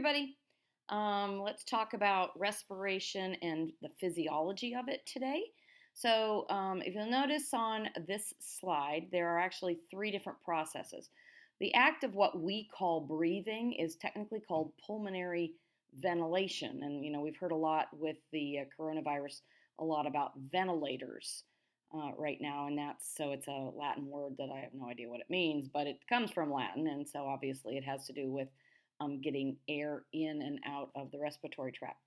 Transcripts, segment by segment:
everybody. Let's talk about respiration and the physiology of it today. If you'll notice on this slide, there are actually three different processes. The act of what we call breathing is technically called pulmonary ventilation. And, we've heard a lot with the coronavirus, a lot about ventilators right now. And it's a Latin word that I have no idea what it means, but it comes from Latin. And so obviously it has to do with getting air in and out of the respiratory tract.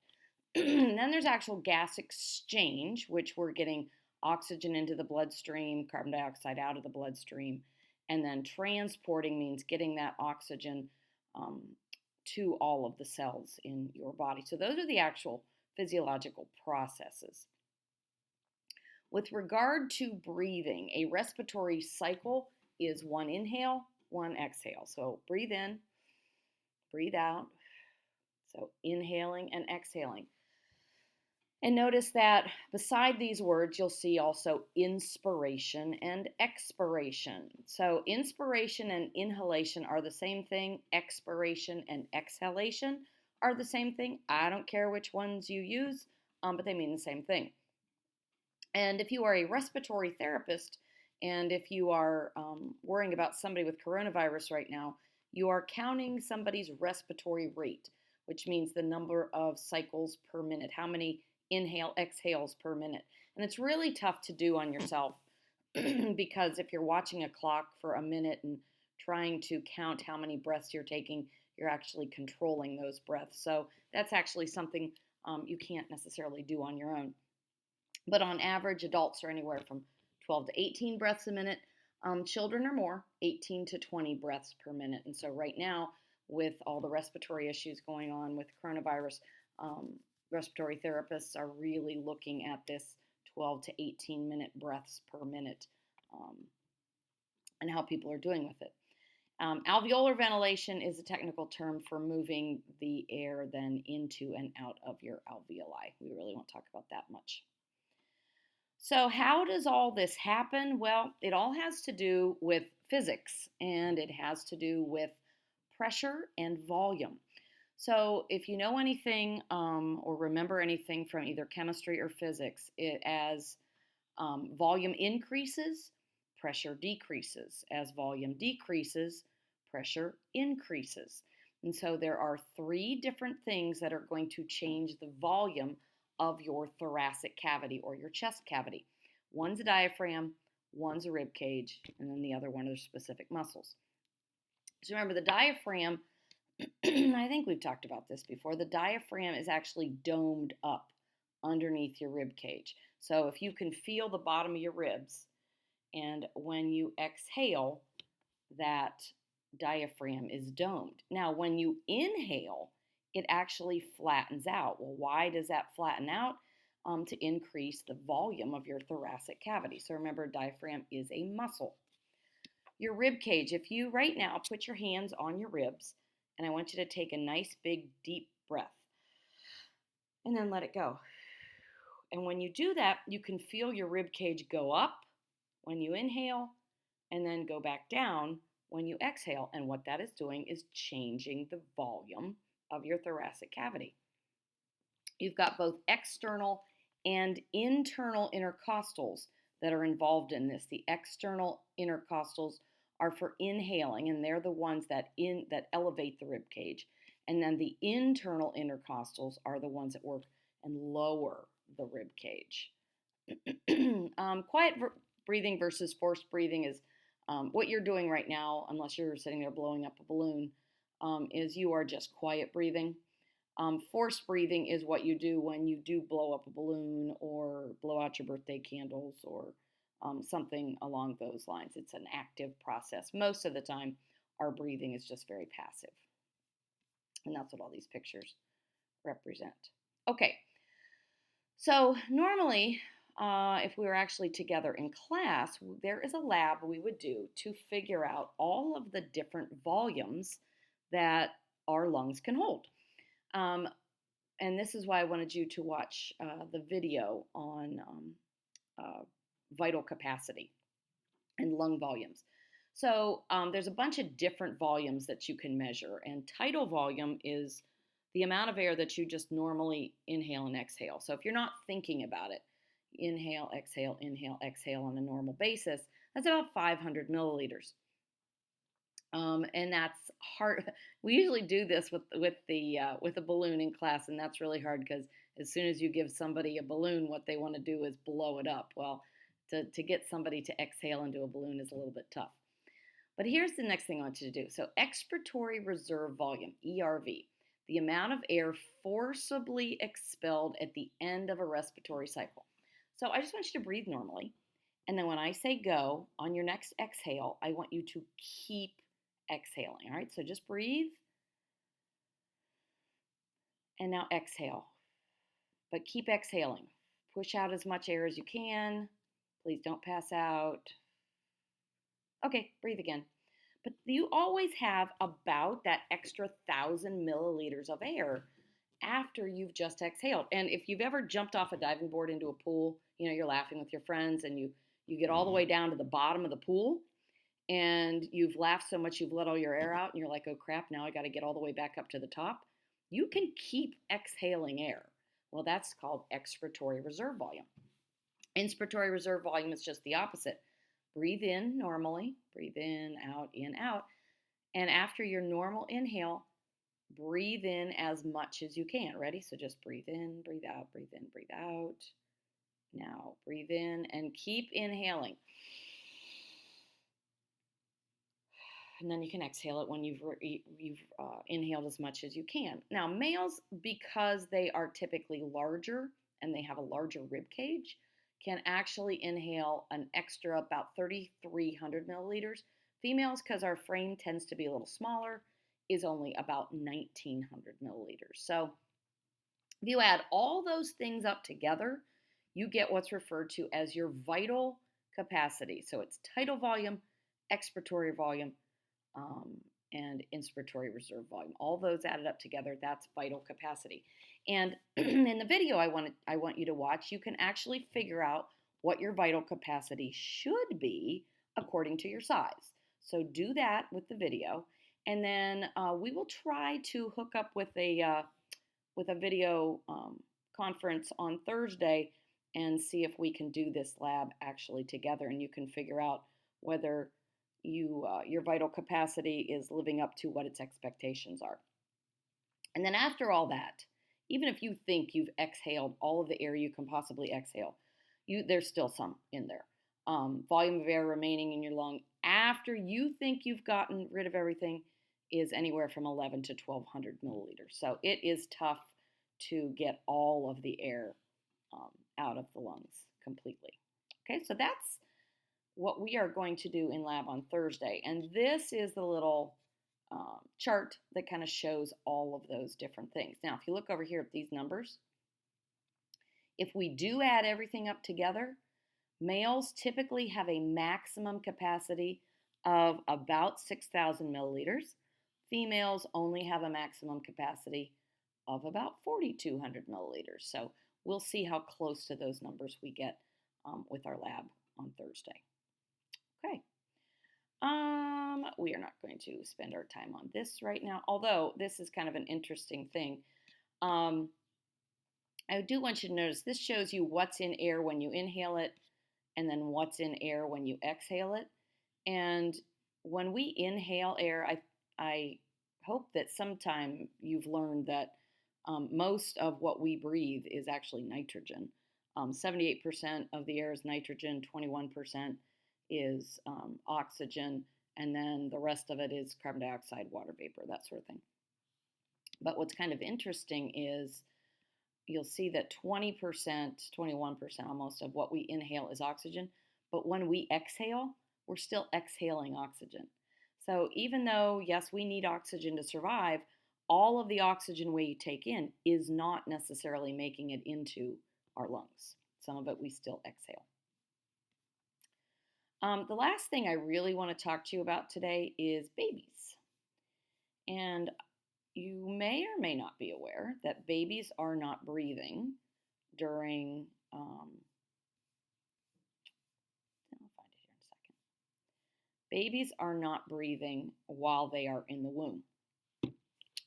And then there's actual gas exchange, which we're getting oxygen into the bloodstream, carbon dioxide out of the bloodstream, and then transporting means getting that oxygen to all of the cells in your body. So those are the actual physiological processes. With regard to breathing, a respiratory cycle is one inhale, one exhale. So breathe in, breathe out. So inhaling and exhaling. And notice that beside these words, you'll see also inspiration and expiration. So inspiration and inhalation are the same thing. Expiration and exhalation are the same thing. I don't care which ones you use, but they mean the same thing. And if you are a respiratory therapist, and if you are worrying about somebody with coronavirus right now, you are counting somebody's respiratory rate, which means the number of cycles per minute, how many exhales per minute. And it's really tough to do on yourself because if you're watching a clock for a minute and trying to count how many breaths you're taking, you're actually controlling those breaths. So that's actually something you can't necessarily do on your own. But on average, adults are anywhere from 12 to 18 breaths a minute. Children are more, 18 to 20 breaths per minute. And so right now, with all the respiratory issues going on with coronavirus, respiratory therapists are really looking at this 12 to 18 minute breaths per minute and how people are doing with it. Alveolar ventilation is a technical term for moving the air then into and out of your alveoli. We really won't talk about that much. So how does all this happen? Well, it all has to do with physics, and it has to do with pressure and volume. So if you know anything or remember anything from either chemistry or physics, as volume increases, pressure decreases. As volume decreases, pressure increases. And so there are three different things that are going to change the volume of your thoracic cavity or your chest cavity. One's a diaphragm, one's a rib cage, and then the other one are specific muscles. So remember, the diaphragm, I think we've talked about this before, the diaphragm is actually domed up underneath your rib cage. So if you can feel the bottom of your ribs, and when you exhale, that diaphragm is domed. Now, when you inhale, it actually flattens out. Well, why does that flatten out? To increase the volume of your thoracic cavity. So remember, diaphragm is a muscle. Your rib cage, if you right now put your hands on your ribs, and I want you to take a nice big deep breath, and then let it go. And when you do that, you can feel your rib cage go up when you inhale, and then go back down when you exhale. And what that is doing is changing the volume of your thoracic cavity. You've got both external and internal intercostals that are involved in this. The external intercostals are for inhaling, and they're the ones that elevate the rib cage. And then the internal intercostals are the ones that work and lower the rib cage. Quiet breathing versus forced breathing is what you're doing right now, unless you're sitting there blowing up a balloon, is you are just quiet breathing. Forced breathing is what you do when you do blow up a balloon or blow out your birthday candles or something along those lines. It's an active process. Most of the time, our breathing is just very passive. And that's what all these pictures represent. Okay, so normally, if we were actually together in class, there is a lab we would do to figure out all of the different volumes that our lungs can hold. And this is why I wanted you to watch the video on vital capacity and lung volumes. So there's a bunch of different volumes that you can measure, and tidal volume is the amount of air that you just normally inhale and exhale. So if you're not thinking about it, inhale, exhale on a normal basis, that's about 500 milliliters. And that's hard. We usually do this with a balloon in class, and that's really hard because as soon as you give somebody a balloon, what they want to do is blow it up. Well, to get somebody to exhale into a balloon is a little bit tough. But here's the next thing I want you to do. So expiratory reserve volume, ERV, the amount of air forcibly expelled at the end of a respiratory cycle. So I just want you to breathe normally. And then when I say go, on your next exhale, I want you to keep exhaling. All right, so just breathe. And now exhale. But keep exhaling. Push out as much air as you can. Please don't pass out. Okay, breathe again. But you always have about that extra 1,000 milliliters of air after you've just exhaled. And if you've ever jumped off a diving board into a pool, you're laughing with your friends and you get all the way down to the bottom of the pool and you've laughed so much you've let all your air out and you're like, oh crap, now I got to get all the way back up to the top. You can keep exhaling air. Well, that's called expiratory reserve volume. Inspiratory reserve volume is just the opposite. Breathe in normally, breathe in, out. And after your normal inhale, breathe in as much as you can. Ready? So just breathe in, breathe out, breathe in, breathe out. Now breathe in and keep inhaling. And then you can exhale it when you've inhaled as much as you can. Now, males, because they are typically larger and they have a larger rib cage, can actually inhale an extra about 3,300 milliliters. Females, because our frame tends to be a little smaller, is only about 1,900 milliliters. So if you add all those things up together, you get what's referred to as your vital capacity. So it's tidal volume, expiratory volume, and inspiratory reserve volume. All those added up together, that's vital capacity. And in the video I want you to watch, you can actually figure out what your vital capacity should be according to your size. So do that with the video, and then we will try to hook up with a video conference on Thursday and see if we can do this lab actually together, and you can figure out whether your vital capacity is living up to what its expectations are. And then after all that, even if you think you've exhaled all of the air you can possibly exhale, there's still some in there. Volume of air remaining in your lung after you think you've gotten rid of everything is anywhere from 11 to 1,200 milliliters. So it is tough to get all of the air out of the lungs completely. Okay, so that's what we are going to do in lab on Thursday. And this is the little chart that kind of shows all of those different things. Now, if you look over here at these numbers, if we do add everything up together, males typically have a maximum capacity of about 6,000 milliliters. Females only have a maximum capacity of about 4,200 milliliters. So we'll see how close to those numbers we get with our lab on Thursday. Okay. We are not going to spend our time on this right now, although this is kind of an interesting thing. I do want you to notice this shows you what's in air when you inhale it and then what's in air when you exhale it. And when we inhale air, I hope that sometime you've learned that most of what we breathe is actually nitrogen. 78% of the air is nitrogen, 21% is oxygen, and then the rest of it is carbon dioxide, water vapor, that sort of thing. But what's kind of interesting is you'll see that 20%, 21% almost of what we inhale is oxygen, but when we exhale, we're still exhaling oxygen. So even though, yes, we need oxygen to survive, all of the oxygen we take in is not necessarily making it into our lungs. Some of it we still exhale. The last thing I really want to talk to you about today is babies. And you may or may not be aware that babies are not breathing during, I'll find it here in a second. Babies are not breathing while they are in the womb.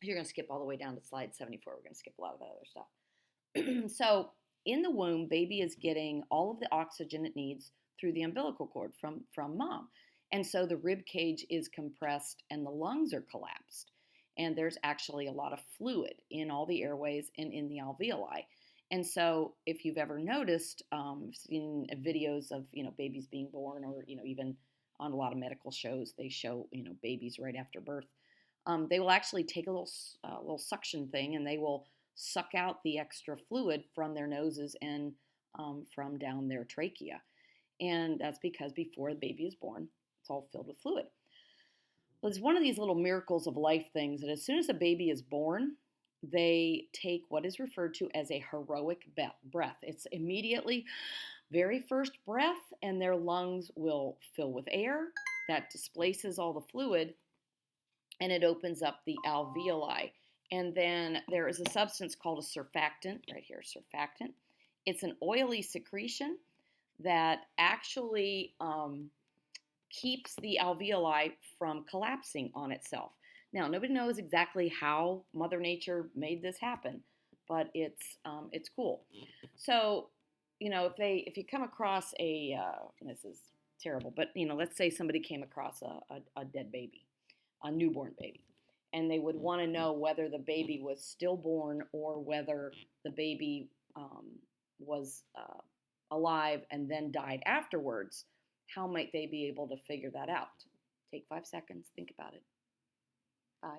You're going to skip all the way down to slide 74. We're going to skip a lot of that other stuff. So in the womb, baby is getting all of the oxygen it needs through the umbilical cord from mom. And so the rib cage is compressed and the lungs are collapsed. And there's actually a lot of fluid in all the airways and in the alveoli. And so if you've ever noticed, seen videos of, babies being born, or, even on a lot of medical shows, they show, babies right after birth. They will actually take a little suction thing, and they will suck out the extra fluid from their noses and from down their trachea. And that's because before the baby is born, it's all filled with fluid. Well, it's one of these little miracles of life things that as soon as a baby is born, they take what is referred to as a heroic breath. It's immediately very first breath, and their lungs will fill with air that displaces all the fluid, and it opens up the alveoli. And then there is a substance called a surfactant, right here, surfactant. It's an oily secretion that actually keeps the alveoli from collapsing on itself. Now, nobody knows exactly how Mother Nature made this happen, but it's cool. So, if you come across this is terrible, but let's say somebody came across a dead baby, a newborn baby, and they would want to know whether the baby was stillborn or whether the baby was alive and then died afterwards. How might they be able to figure that out? Take 5 seconds, think about it. 5,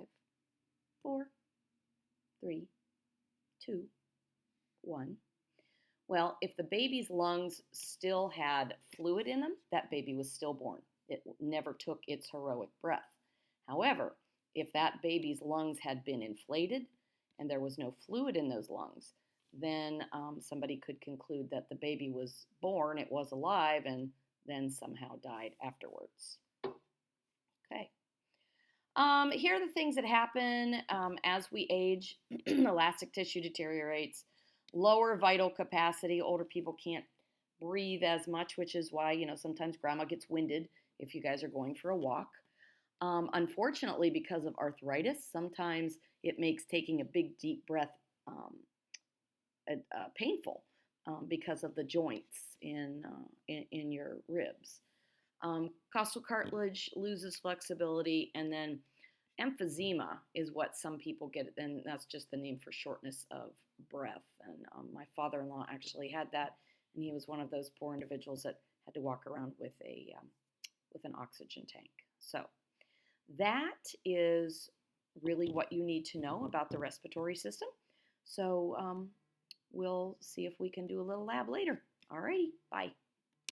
4, 3, 2, 1. Well, if the baby's lungs still had fluid in them, that baby was stillborn. It never took its heroic breath. However, if that baby's lungs had been inflated and there was no fluid in those lungs, then somebody could conclude that the baby was born, it was alive, and then somehow died afterwards. Okay. Here are the things that happen as we age. Elastic tissue deteriorates, lower vital capacity. Older people can't breathe as much, which is why, sometimes grandma gets winded if you guys are going for a walk. Unfortunately, because of arthritis, sometimes it makes taking a big, deep breath painful because of the joints in your ribs. Costal cartilage loses flexibility, and then emphysema is what some people get, and that's just the name for shortness of breath. And my father-in-law actually had that, and he was one of those poor individuals that had to walk around with an oxygen tank. So that is really what you need to know about the respiratory system. So we'll see if we can do a little lab later. All righty, bye.